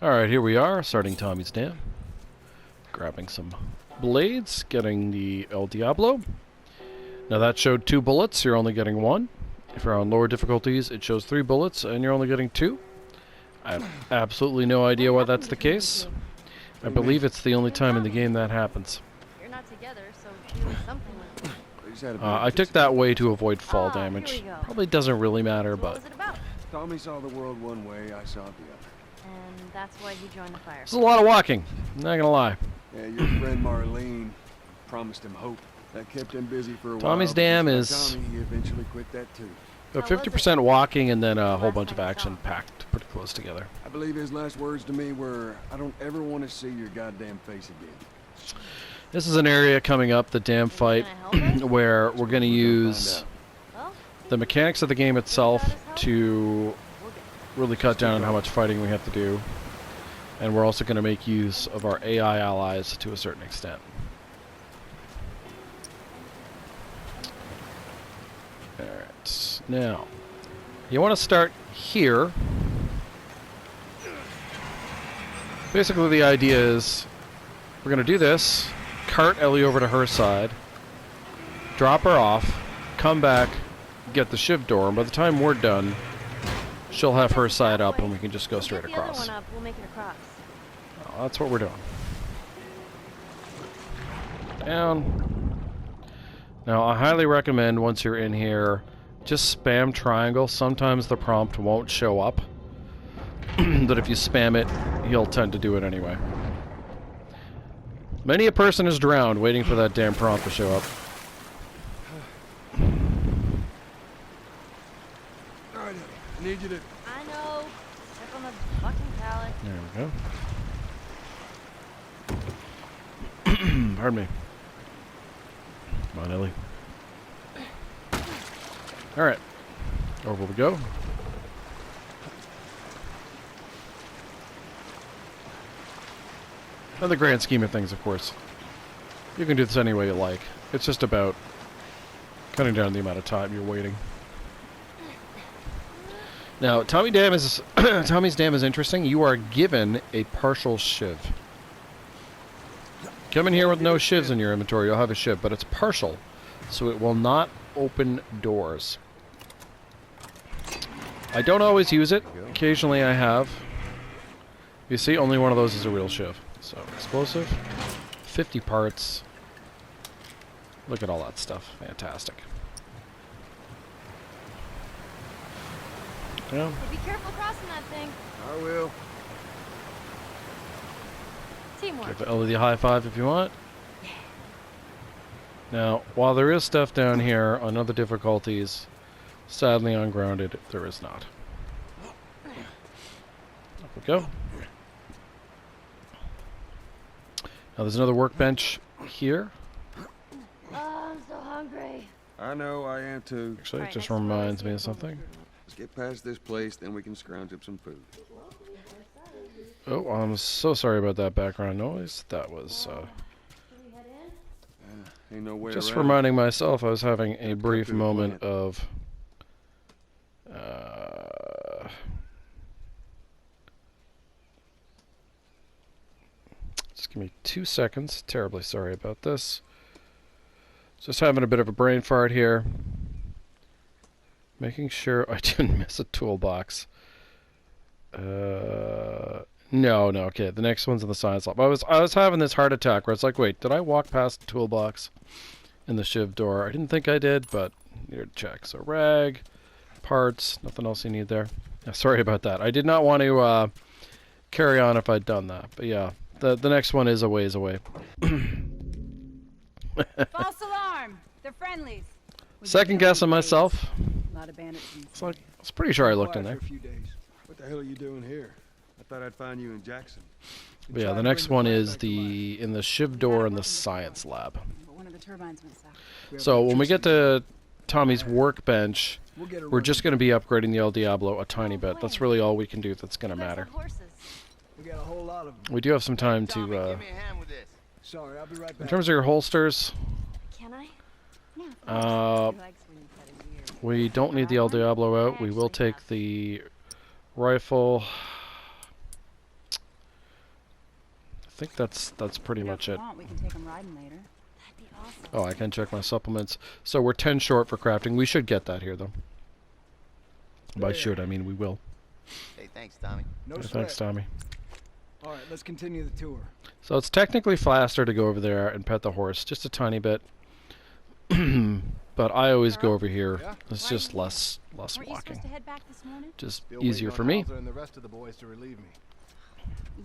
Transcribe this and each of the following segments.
Alright, here we are, starting Tommy's Dam. Grabbing some blades, getting the El Diablo. Now that showed 2 bullets, you're only getting 1. If you're on lower difficulties, it shows 3 bullets, and you're only getting 2. I have absolutely no idea why that's the case. I believe it's the only time in the game that happens. You're not together, so doing something with it. I took that way to avoid fall damage. Probably doesn't really matter, but... What was it about? Tommy saw the world one way, I saw it the other. And that's why he joined the fire. This is a lot of walking, not gonna lie. Yeah, your friend Marlene promised him hope. That kept him busy for a while. Tommy's Dam is... Tommy, he eventually quit that too. About 50% walking and then a whole bunch of action packed pretty close together. I believe his last words to me were, I don't ever want to see your goddamn face again. This is an area coming up, the dam fight, where we're going to use the mechanics of the game itself to really cut down on how much fighting we have to do. And we're also going to make use of our AI allies to a certain extent. Alright, now, you want to start here. Basically the idea is, we're going to do this, cart Ellie over to her side, drop her off, come back, get the shiv door, and by the time we're done, she'll have her side up and we can just go straight across. We'll make it across. Oh, that's what we're doing. Down. Now, I highly recommend once you're in here, just spam triangle. Sometimes the prompt won't show up, but if you spam it, he'll tend to do it anyway. Many a person is drowned waiting for that damn prompt to show up. Alright, I need you to... I know. Step on the fucking pallet. There we go. Pardon me. Come on, Ellie. Alright. Over we go. In the grand scheme of things, of course, you can do this any way you like. It's just about cutting down the amount of time you're waiting. Now, Tommy's Dam is interesting. You are given a partial shiv. Come in here with no shivs in your inventory, you'll have a shiv, but it's partial, so it will not open doors. I don't always use it. Occasionally I have. You see, only one of those is a real shiv. So, explosive, 50 parts. Look at all that stuff. Fantastic. Yeah. Hey, be careful crossing that thing. I will. Teamwork. Give Ellie the high five if you want. Now, while there is stuff down here on other difficulties, sadly on grounded, there is not. Up we go. Now there's another workbench here. Oh, I'm so hungry. I know, I am too. Actually, it just reminds me of something. Let's get past this place, then we can scrounge up some food. Oh, I'm so sorry about that background noise. That was, Ain't no way just around. reminding myself I was having a brief moment of... just give me 2 seconds. Terribly sorry about this. Just having a bit of a brain fart here. Making sure I didn't miss a toolbox. No, okay. The next one's in the science lab. I was having this heart attack where it's like, wait, did I walk past the toolbox in the shiv door? I didn't think I did, but here to check. So rag, parts, nothing else you need there. Yeah, sorry about that. I did not want to carry on if I'd done that, but yeah, the next one is a ways away. False alarm! They're friendlies. Second guessing myself. A lot of bandits. It's like, I was pretty sure I looked in Quiet there. for a few days. What the hell are you doing here? I thought I'd find you in Jackson. But yeah, the next one is in the shiv door in the science lab. But one of the turbines went south. So when we get to Tommy's workbench, we're just going to be upgrading the El Diablo a tiny bit. That's really all we can do that's going to matter. We got a whole lot of them. We do have some time to... Give me a hand with this. Sorry, I'll be right in back. terms of your holsters, Can I? we don't need the El Diablo out. We will take the rifle. think that's pretty You know, much if you it. want, we can take them riding later. That'd be awesome. Oh, I can check my supplements. So we're 10 short for crafting. We should get that here, though. By should, I mean we will. Hey, thanks, Tommy. No Yeah, sweat. thanks, Tommy. All right, let's continue the tour. So it's technically faster to go over there and pet the horse, just a tiny bit. But I always go over here. Yeah? It's Why just you- less Weren't you walking. supposed to head back this morning? Just Still easier waiting for on me. Hauser and the rest of the boys to relieve me.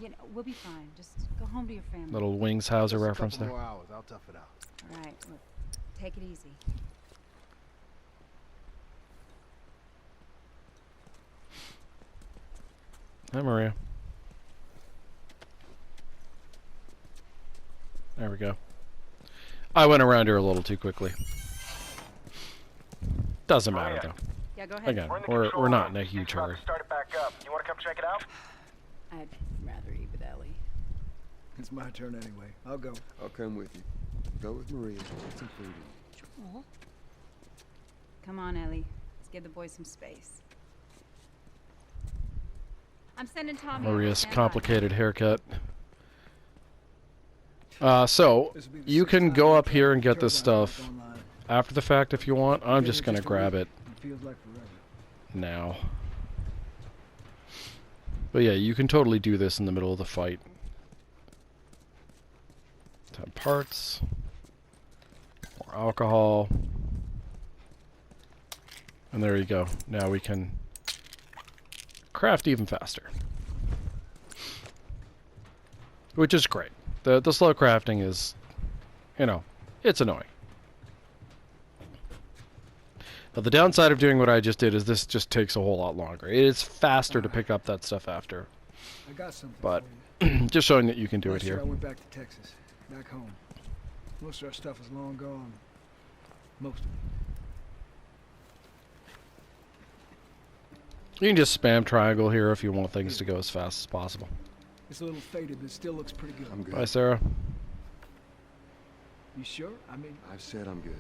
You know, we'll be fine. Just go home to your family. Little Wings Hauser Just a reference couple there. more hours. I'll tough it out. All right, look, take it easy. Hi, Maria. There we go. I went around here a little too quickly. Doesn't matter, though. Yeah, go ahead. Again, we're not in a huge hurry. Start it back up. You want to come check it out? I'd rather eat with Ellie. It's my turn anyway. I'll go. I'll come with you. Go with Maria. Get some food in. Joel? Come on, Ellie. Let's give the boys some space. I'm sending Tommy. over to Maria's stand by. complicated haircut. So, This'll be the you sixth can time go I've up here and get turbine this stuff back online. after the fact if you want. I'm Been just here gonna just a grab week. it It feels like forever. now. But yeah, you can totally do this in the middle of the fight. 10 parts. More alcohol. And there you go. Now we can craft even faster. Which is great. The slow crafting is, you know, it's annoying. Now the downside of doing what I just did is this just takes a whole lot longer. It is faster to pick up that stuff after. I got something But for you. just showing that you can do it Last year here. I went back to Texas, back home. Most of our stuff is long gone. Most of it. You can just spam triangle here if you want things to go as fast as possible. It's a little faded, but it still looks pretty good. I'm good. Bye, Sarah. You sure? I mean, I've said I'm good.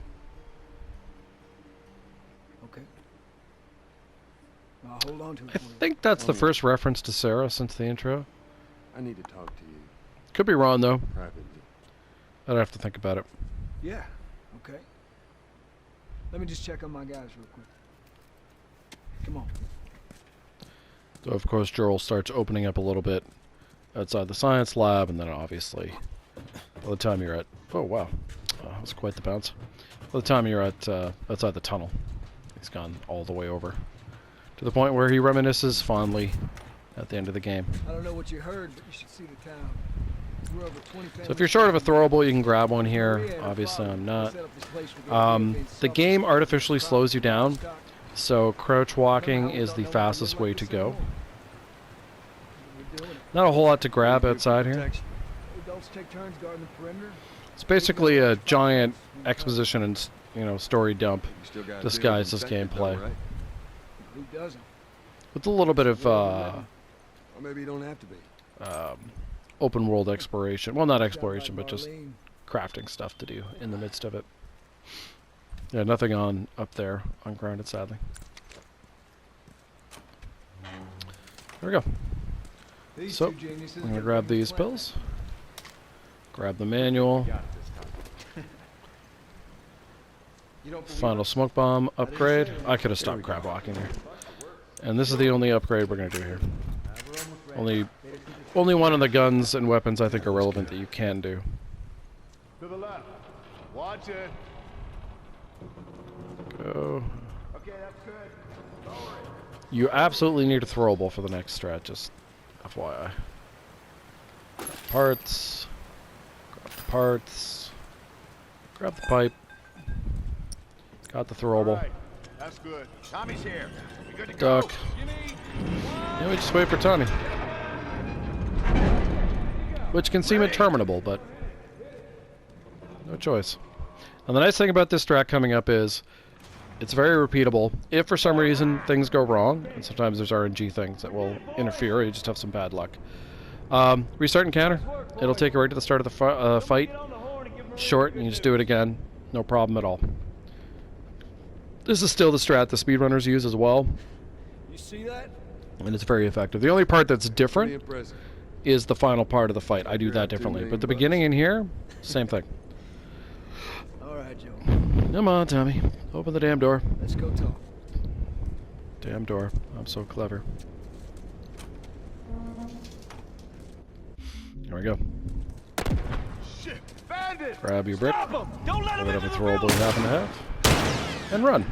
okay. I'll hold on to it I for you. think that's the Oh, yeah. first reference to Sarah since the intro. I need to talk to you Could be wrong, though. privately. I'd have to think about it. Yeah, okay. Let me just check on my guys real quick. Come on. So, of course, Joel starts opening up a little bit outside the science lab, and then obviously, by the time you're at... Oh, wow. That was quite the bounce. By the time you're at outside the tunnel, he's gone all the way over. To the point where he reminisces fondly at the end of the game. I don't know what you heard, but you should see the town. We're over 20 So if you're short of a throwable, you can grab one here. Obviously, I'm not. The game artificially slows you down, so crouch walking is the fastest way to go. Not a whole lot to grab outside here. Adults take turns guarding the perimeter. It's basically a giant exposition and story dump You still got disguised as gameplay, Who doesn't? with a little bit of Or maybe you don't have to be. open world exploration. Well, not exploration, Sounds but like just Marlene. crafting stuff to do in the midst of it. Yeah, nothing on up there ungrounded, sadly. There we go. These So, two geniuses I'm gonna get grab ready to these plan. pills. Grab the manual. Final smoke bomb upgrade. I could have stopped crab walking here. And this is the only upgrade we're gonna do here. Only one of the guns and weapons I think are relevant that you can do. To the left. Watch it. Go. Okay, that's good. You absolutely need a throwable for the next strat, just FYI. Parts. Grab the parts. Grab the pipe. Got the throwable. All right, that's good. Tommy's here. You good to Duck. go? Jimmy. Yeah, we just wait for Tommy. Which can seem interminable, but no choice. And the nice thing about this strat coming up is it's very repeatable. If for some reason things go wrong, and sometimes there's RNG things that will interfere, you just have some bad luck. Restart encounter. It'll take you right to the start of the fight. Short, and you just do it again. No problem at all. This is still the strat the speedrunners use as well, You see that? and it's very effective. The only part that's Pretty different impressive. is the final part of the fight. I do that differently. But the beginning in here, same thing. All right, Joe. Come on, Tommy. Open the damn door. Let's go talk. Damn door. I'm so clever. There we go. Shit! Bandit! Grab your brick. Stop 'em! Don't let Or him whatever into the throwable you building! happen to have. And run.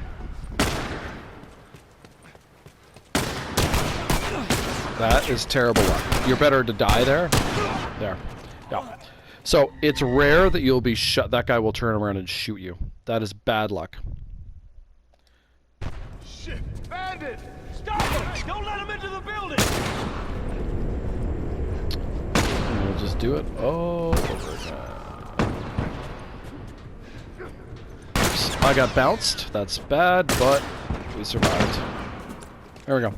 That is terrible luck. You're better to die there. There. Yeah. So it's rare that you'll be shot. That guy will turn around and shoot you. That is bad luck. Shit! Bandit! Stop him! Don't let him into the building! And we'll just do it all over again. Oops, I got bounced. That's bad, but we survived. There we go.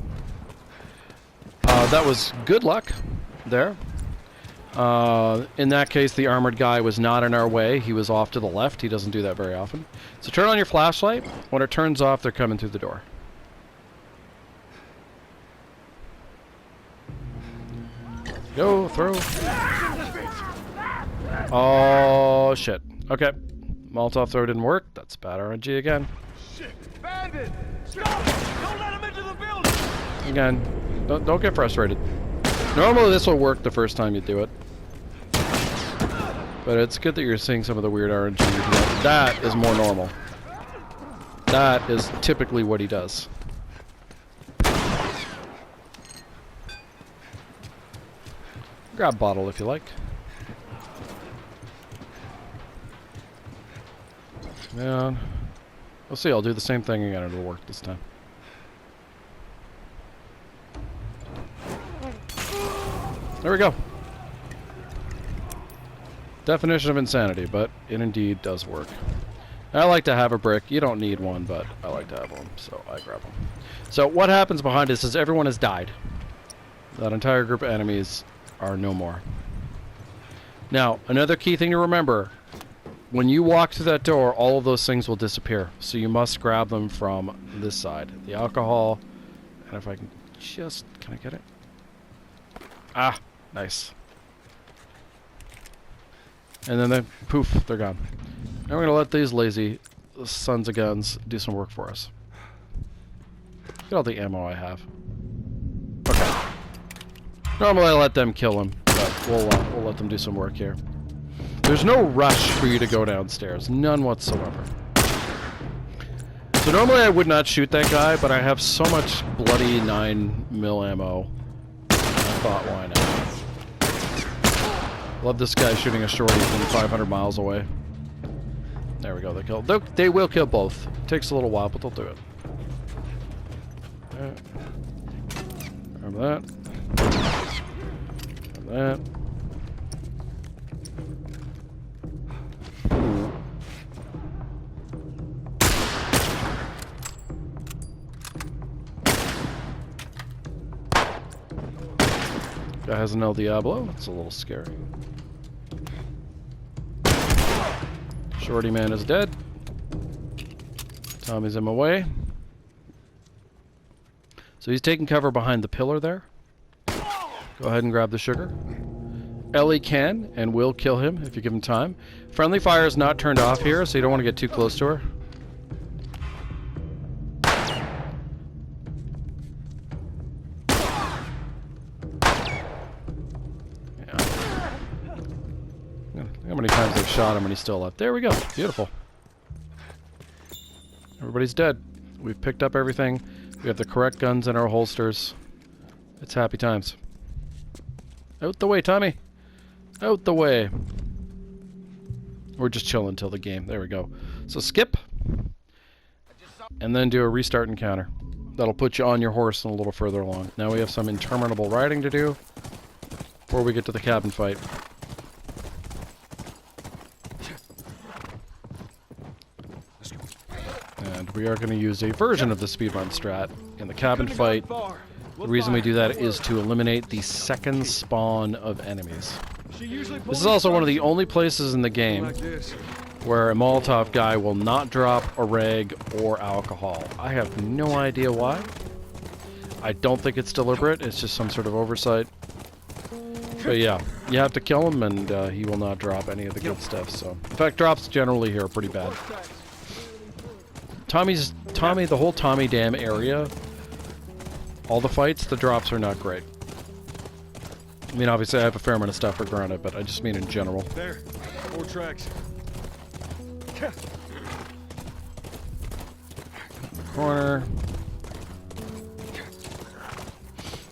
That was good luck there. In that case, the armored guy was not in our way. He was off to the left. He doesn't do that very often. So turn on your flashlight. When it turns off, they're coming through the door. Go, throw. Oh, shit. Okay. Molotov throw didn't work. That's bad RNG again. Shit! Bandit! Stop him! Don't let him into the building! Again, don't get frustrated. Normally this will work the first time you do it. But it's good that you're seeing some of the weird RNG. That is more normal. That is typically what he does. Grab bottle if you like. Man. We'll see, I'll do the same thing again, it'll work this time. There we go. Definition of insanity, but it indeed does work. I like to have a brick. You don't need one, but I like to have one, so I grab them. So what happens behind us is everyone has died. That entire group of enemies are no more. Now, another key thing to remember, when you walk through that door, all of those things will disappear. So you must grab them from this side. The alcohol, and if I can just, can I get it? Ah, nice. And then they, poof, they're gone. Now we're gonna let these lazy sons of guns do some work for us. Look at all the ammo I have. Okay. Normally I let them kill him, but we'll let them do some work here. There's no rush for you to go downstairs, none whatsoever. So normally I would not shoot that guy, but I have so much bloody 9mm ammo. I thought, why not? Love this guy shooting a shorty from 500 miles away. There we go, they kill. They will kill both. Takes a little while, but they'll do it. Grab that. Grab that. Guy has an El Diablo. It's a little scary. Shorty man is dead. Tommy's him away. So he's taking cover behind the pillar there. Go ahead and grab the sugar. Ellie can and will kill him if you give him time. Friendly fire is not turned off here, so you don't want to get too close to her. How many times I've shot him and he's still alive. There we go. Beautiful. Everybody's dead. We've picked up everything. We have the correct guns in our holsters. It's happy times. Out the way, Tommy. Out the way. We're just chilling till the game. There we go. So skip. And then do a restart encounter. That'll put you on your horse and a little further along. Now we have some interminable riding to do before we get to the cabin fight. And we are going to use a version of the speedrun strat in the cabin fight. The reason we do that is to eliminate the second spawn of enemies. This is also one of the only places in the game where a Molotov guy will not drop a rag or alcohol. I have no idea why. I don't think it's deliberate, it's just some sort of oversight. But yeah, you have to kill him, and he will not drop any of the good stuff. So, in fact, drops generally here are pretty bad. Tommy, the whole Tommy Dam area, all the fights, the drops are not great. I mean, obviously, I have a fair amount of stuff for granted, but I just mean in general. There. 4 tracks. Corner.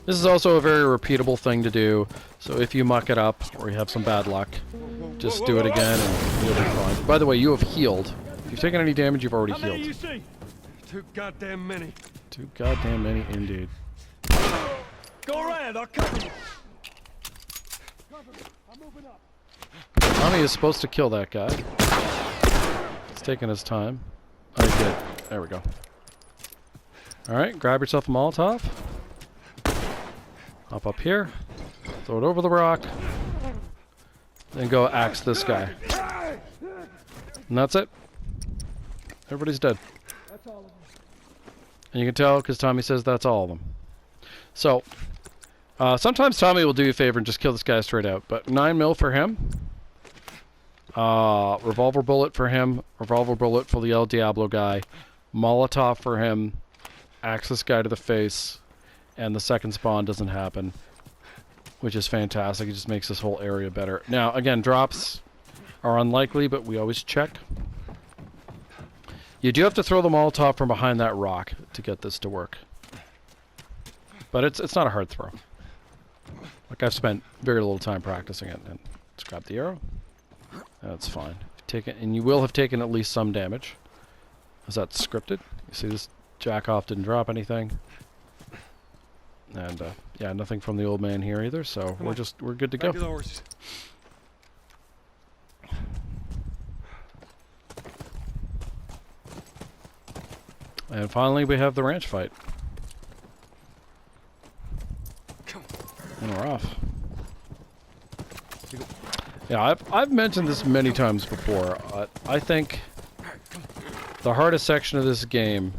This is also a very repeatable thing to do, so if you muck it up or you have some bad luck, just do it again and you'll be fine. By the way, you have healed. If you've taken any damage, you've already How many healed. you see? Too goddamn many. Too goddamn many indeed. Go around, I'll cover you. Tommy is supposed to kill that guy. He's taking his time. Oh, he did. There we go. Alright, grab yourself a Molotov. Hop up here. Throw it over the rock. Then go axe this guy. And that's it. Everybody's dead. And you can tell because Tommy says that's all of them. So, sometimes Tommy will do you a favor and just kill this guy straight out. But 9mm for him. Revolver bullet for him. Revolver bullet for the El Diablo guy. Molotov for him. Axe this guy to the face. And the second spawn doesn't happen. Which is fantastic. It just makes this whole area better. Now, again, drops are unlikely, but we always check. You do have to throw the Molotov from behind that rock to get this to work. But it's not a hard throw. Like, I've spent very little time practicing it. And let's grab the arrow. That's fine. And you will have taken at least some damage. Is that scripted? You see this jack-off didn't drop anything. And, yeah, nothing from the old man here either, so we're good to go. Back to the horses. And finally, we have the ranch fight. And we're off. Yeah, I've mentioned this many times before. I think the hardest section of this game,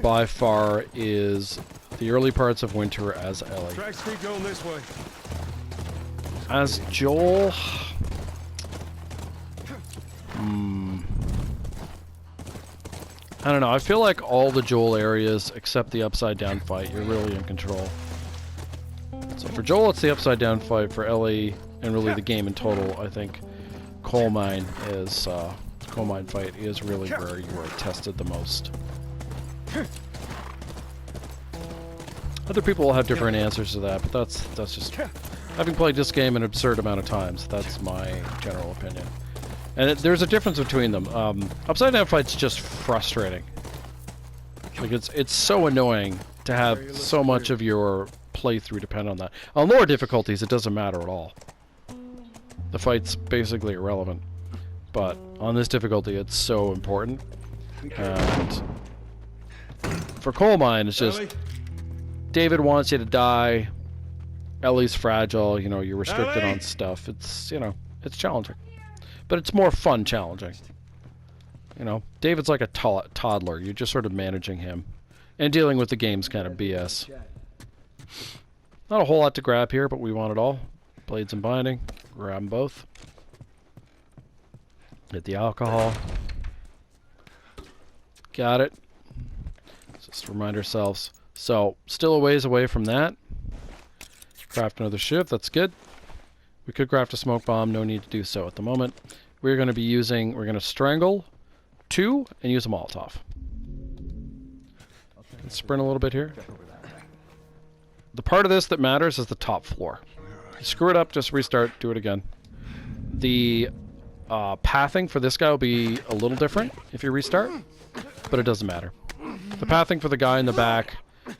by far, is the early parts of Winter as Ellie. Tracks keep going this way. As Joel... I don't know, I feel like all the Joel areas, except the Upside Down fight, you're really in control. So for Joel, it's the Upside Down fight. For Ellie, and really the game in total, I think Coal Mine fight is really where you are tested the most. Other people will have different answers to that, but that's just... Having played this game an absurd amount of times, that's my general opinion. And there's a difference between them. Upside Down fight's just frustrating. Like, it's so annoying to have so much of your playthrough depend on that. On lower difficulties, it doesn't matter at all. The fight's basically irrelevant. But on this difficulty, it's so important. And for Coal Mine, it's just... David wants you to die. Ellie's fragile. You know, you're restricted on stuff. It's, you know, it's challenging. But it's more fun challenging. You know, David's like a toddler. You're just sort of managing him. And dealing with the game's kind of BS. Not a whole lot to grab here, but we want it all. Blades and binding. Grab them both. Get the alcohol. Got it. Let's just remind ourselves. So, still a ways away from that. Craft another shiv, that's good. We could craft a smoke bomb, no need to do so at the moment. We're going to strangle 2 and use a Molotov. Let's sprint a little bit here. The part of this that matters is the top floor. You screw it up, just restart, do it again. The pathing for this guy will be a little different if you restart, but it doesn't matter. The pathing for the guy in the back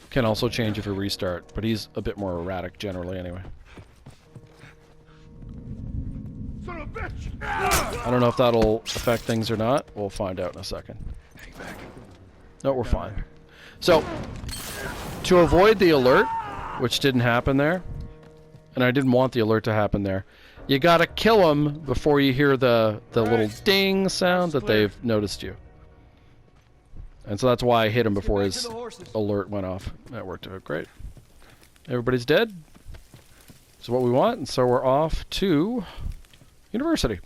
can also change if you restart, but he's a bit more erratic generally anyway. Son of a bitch! I don't know if that'll affect things or not. We'll find out in a second. No, we're fine. So, to avoid the alert, which didn't happen there, and I didn't want the alert to happen there, you gotta kill him before you hear the little ding sound that they've noticed you. And so that's why I hit him before his alert went off. That worked out great. Everybody's dead. is what we want, and so we're off to university.